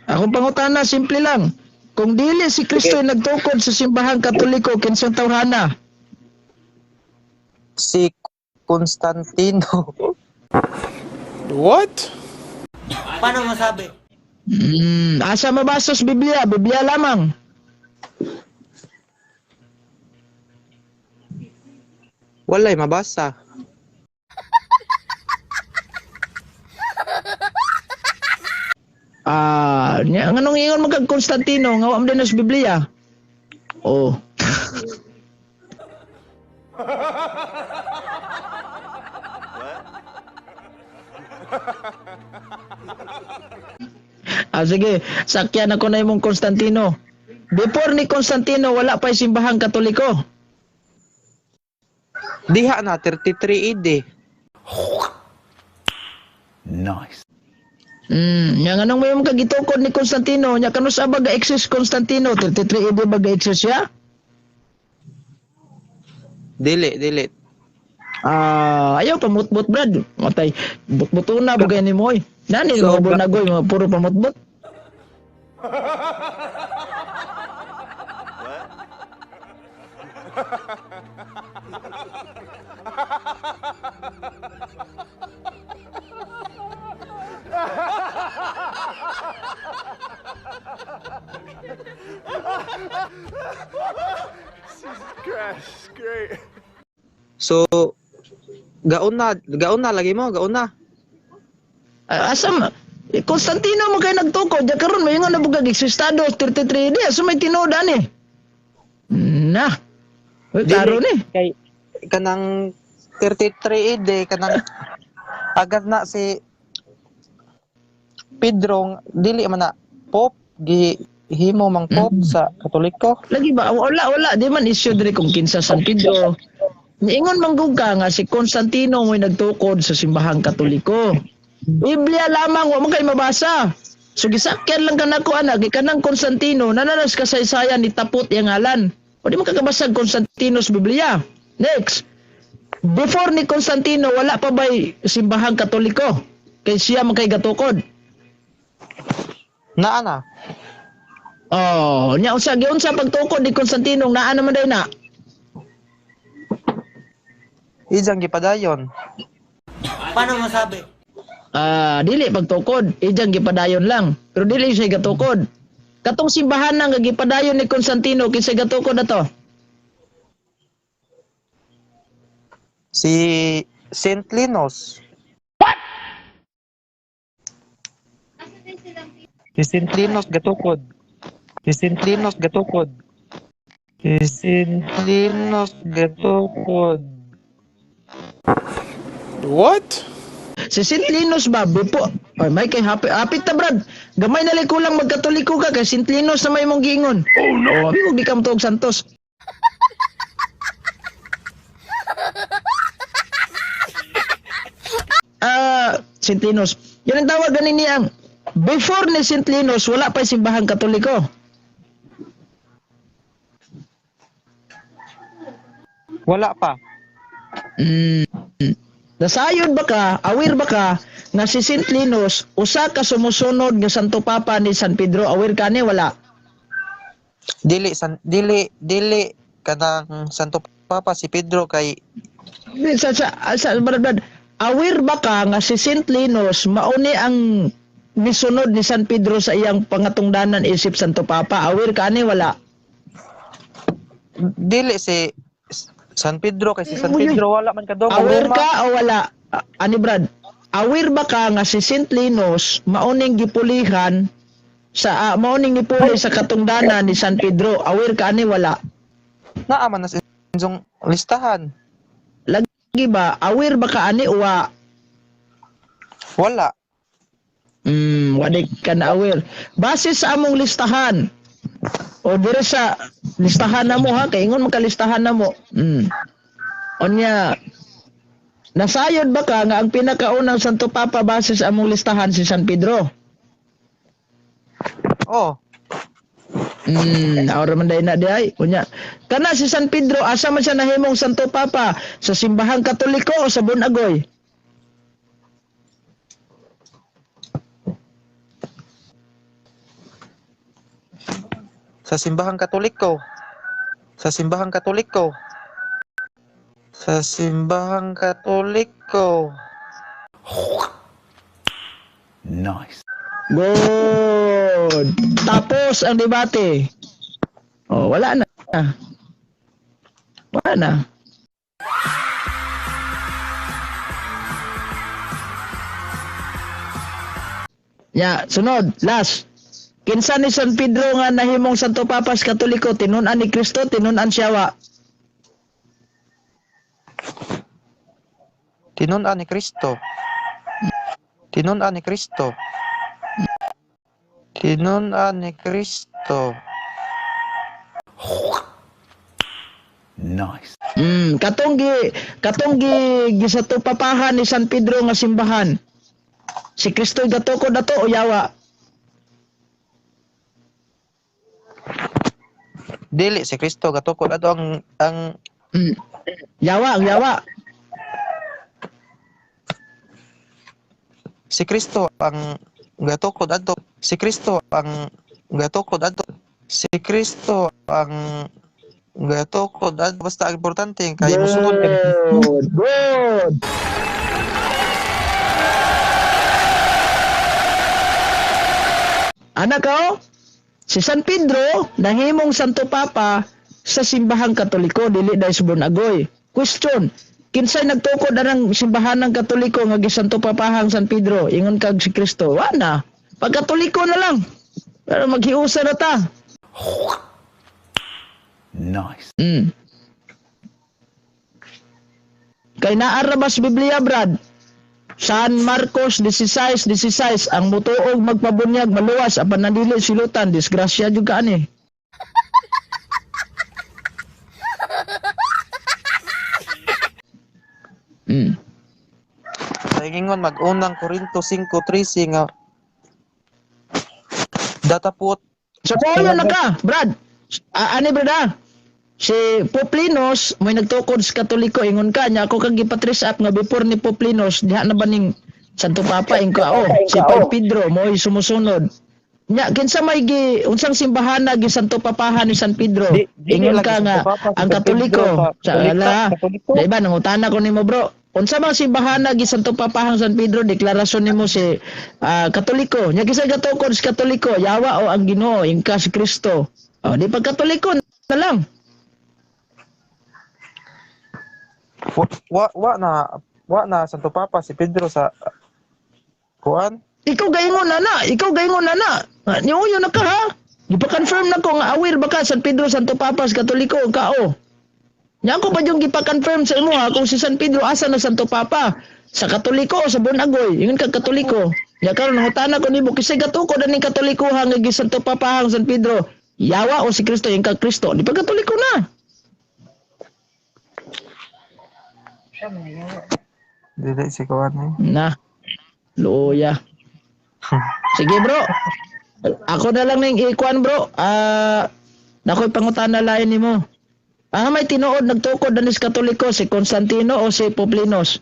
Akong pangutana simple lang. Kung dili si Kristo nagtukod sa simbahang Katoliko kinsang tawhana? Si Constantino. What? Paano masabi? Asa mabasa sa Biblia? Biblia lamang. Walay mabasa. Nganong ingon mo kag Constantino nga wa mo din sa Biblia? Oh. Sige, sakyan ako na imong Constantino. Before ni Constantino, wala pa simbahang Katoliko. Diha na 33 AD. Nice. Yang anong may mga gitukod ni Constantino, nya kanus ba ga-exist Constantino 33 AD ba ga-exist siya? Dili. Ayaw pamutbot brad. Matay butbuto na bagay ni mo. Nani So, mo na goy mga puro pamutbot. Crash, great. So gaon na lagi mo, gaon na. Asam Constantino mo kay nagtukod ya karon may nga nabugag eksistado 33 AD asa may tinoda ni. Na. Klaro ni. Kay kanang 33 AD kanang agad na si Pedro dili man na Pope gihimo mang Pope sa Katoliko. Lagi ba wala di man issue diri kung kinsa San Pedro. Niingon manggug ka nga si Constantino mo'y nagtukod sa simbahang Katoliko. Biblia lamang wa mo kay mabasa. So gisakyan lang kanako ana gikanang Constantino nananas kasaysayan ni tapot yang ngalan. O di mo kakabasag Constantino sa Biblia. Next. Before ni Constantino wala pa ba'y simbahang Katoliko? Kay siya man kay gatukod. Naa na. Nya unsa pagtukod ni Constantino naa naman day na. Ijang gipadayon. Paano masabi? Dili pagtukod, ijang gipadayon lang. Pero dili siya gatukod. Katong simbahan nang gipadayon ni Constantino kinsa gatukod na to? Si Saint Linus. Si Saint Linus gatukod. Si Saint Linus gatukod. What? Si Saint Linus ba? Bupo. Ay, may kay hapit ta brad. Gamay na lang kulang magkatoliko ka kay Saint Linus na may mong giingon. Oh no. Abi di ka matuog Santos. Saint Linus. Yan ang tawag ganin niyang. Before ni Saint Linus, wala pa simbahang Katoliko. Wala pa. Nasayod ba ka, aware ba ka, nga si Saint Linus, usa ka sumusunod nga Santo Papa ni San Pedro, aware ka ni wala? Dili kanang Santo Papa si Pedro kay Brad, aware ba ka nga si Saint Linus, mauni ang misunod ni San Pedro sa iyang pangatungdanan isip Santo Papa, aware ka ni wala? dili si San Pedro kay si San Pedro wala man kadong Aware Roma. ka o wala? Ani Brad, aware ba ka nga si Saint Linus mauning gipulihan sa mauning gipuli sa katungdanan ni San Pedro, aware ka ani wala? Naa man na sa inyong listahan. Lagi ba, aware ba ka ani o wa? Wala. Wala ka na aware. Base sa among listahan, o dire sa listahan na mo ha, kay ingon makalistahan na mo. Onya, nasayod ba ka nga ang pinakaunang Santo Papa base sa among listahan si San Pedro? Oh, Aura man day na di ay. Unya, kana si San Pedro asa man siya nahimong Santo Papa, sa simbahang Katoliko o sa Bunagoy? Sa simbahang Katoliko. Sa simbahang Katoliko. Sa simbahang Katoliko. Nice. Good. Tapos ang debate. Oh, wala na. Wala na. Ya, sunod, last. Kinsa ni San Pedro nga nahimong Santo Papas Katoliko, tinun-an ni Kristo, tinun-an siya wa. Tinun-an ni Kristo. Tinun-an ni Kristo. Tinun-an ni Kristo. Nice. Katong Santo Papahan ni San Pedro nga simbahan. Si Kristo gatukod na to o yawa? Dili si Kristo gatukod ato ang Yawa, ang yawa. si Kristo ang gatukod ato. Si Kristo ang gatukod ato. Si Kristo ang gatukod ato. Basta ang importante kay mosunod ka. Good. Anak ko, si San Pedro nahimong Santo Papa sa simbahang Katoliko dili dahil subon agoy. Question, kinsay nagtukod ng simbahan ng Katoliko nga gisanto papahang San Pedro ingon kag si Kristo? Wala. Pag Katoliko na lang. Pero maghiusa na ta. Nice. Kay naarabas Biblia, Brad. San Marcos 16:16 ang mutuog magpabunyag maluwas apan nandili silutan disgrasya jud ka ani. Ingon mag-unang Korinto 5:13 nga datapot. So kaya na ka, Brad. Ani Brad? Si Poplinos may nagtukod sa Katoliko ingon ka nya ako kang gipatris up nga before ni Poplinos diha na baning Santo Papa inko si Pedro mo'y sumusunod. Nya kinsa may unsang simbahan na gi Santo Papahan ni San Pedro? Ingon ka nga ang Katoliko. Sa ala. Diba nangutana ko nimo bro. Unsa bang simbahan na gi Santo Papahang San Pedro deklarasyon nimo si Katoliko. Nya kinsa gatukod sa Katoliko? Yawa o ang Ginoo ingka si Kristo. Di pag Katoliko na lang. Wa na Santo Papa si Pedro sa kuan. Ikaw gaingon na na. Niuyo na ka ha. Gipa-confirm na ko nga aware baka San Pedro Santo Papa sa Katoliko ka o. Nya ko pa yung gipa-confirm sa imo ha kung si San Pedro asa na Santo Papa sa Katoliko o sa Bunagoy. Ingon ka Katoliko. Nya karon nangutana ko nimo kisay gatukod ani Katoliko hang gi Santo Papahang San Pedro. Yawa o si Kristo yung Kristo. Di pa Katoliko na. Dili si kuan ni. Na. Luya. Sige bro. Ako na lang ning ikuan bro. Nakoy pangutana lain nimo. May tinuod nagtukod danis Katoliko si Constantino o si Poplinos?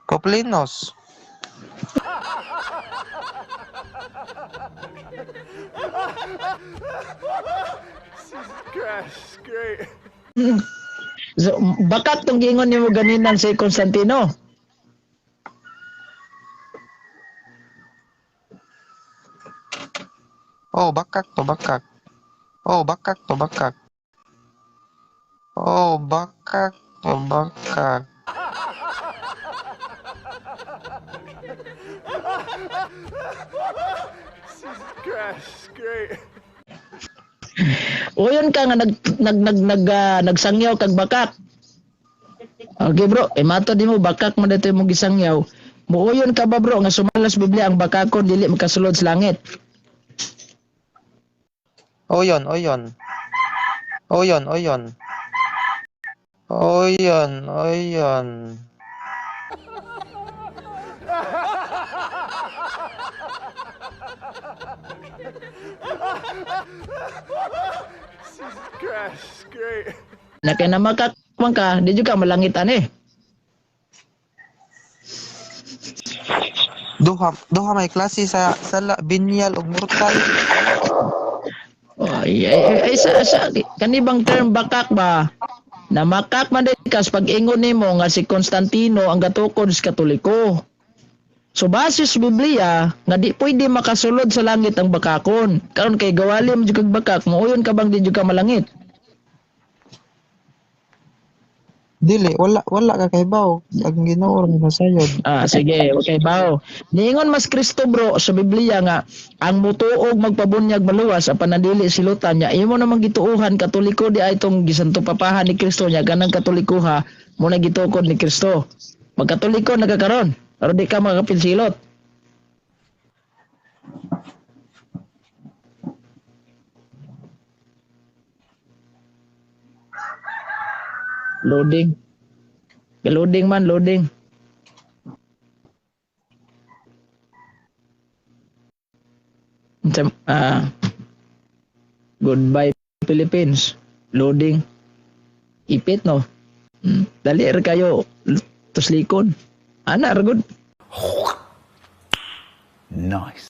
Poplinos. Gosh, great. So, bakat tong gingon nimo ganinan si Constantino. Oh, bakak to bakak. Oh, bakak to bakak. Oh, bakak to bakak. Gosh, great. Uyon ka nga nagsangyaw kag bakak. Okay bro, mato di mo bakak man dito imong gisangyaw. Muuyon ka ba bro nga sumalas Biblia ang bakakon dili makasulod sa langit? Oyon. Gosh, great. Na kay na makakwan ka, di juga malangitan eh. Duha may klase sa sala, binyal ug mortal. Sa kanibang term bakak ba? Na makak man din kas pag ingon nimo nga si Constantino ang gatukod sa Katoliko. So base sa Biblia nga di pwede makasulod sa langit ang bakakon. Karon kay gawali mo jud kag bakak, muuyon ka bang di jud ka malangit? Dili, wala ka kahibaw. Ang Ginoo ron nasayod. Sige, okay bao. Niingon mas Kristo bro sa Biblia nga ang mutuog magpabunyag maluwas sa panadili silutan niya. Imo namang gituuhan Katoliko di ay itong gisanto papahan ni Kristo niya ganang Katolikuha mo na gitukod ni Kristo. Magkatoliko nagkakaron, pero di ka makapilsilot. Loading. Loading man, loading. Goodbye Philippines. Loading. Ipit no. Dali kayo. Tos likod. Ana, good. Nice.